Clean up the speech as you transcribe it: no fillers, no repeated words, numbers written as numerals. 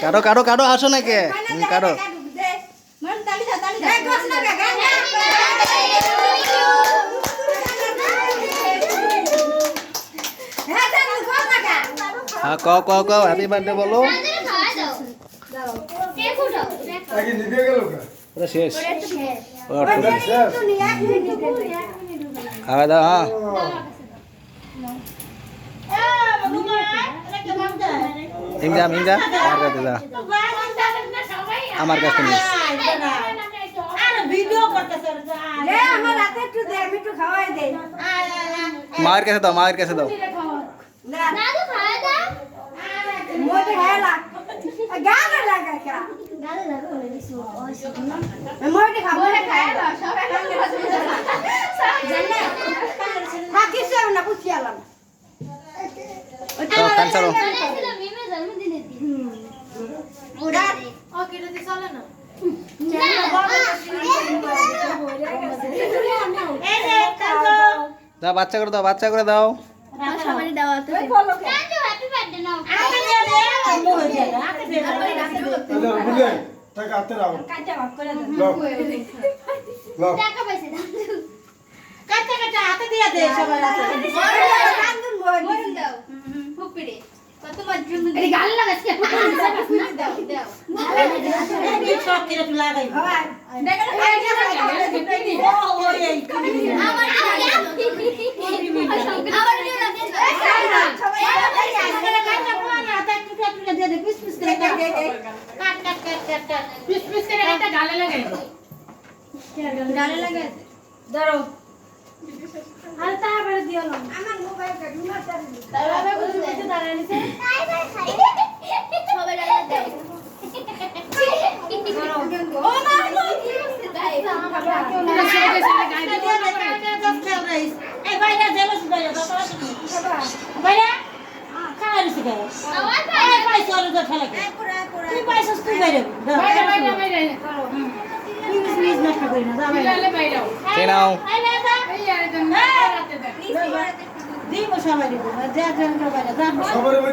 কাটো কাটো কাটো আসো না কে কাটো হ্যাঁ কও কও কও হ্যাপি বার্থডে বলো ওটা শেষ খাওয়া দাও হ্যাঁ ইংজা ইংজা আমার কাছে যা আমার কাছে নিস মায়ের কাছে দাও মায়ের কাছে দাও দাও বাচ্চা করে দাও বাচ্চা করে দাও সবাই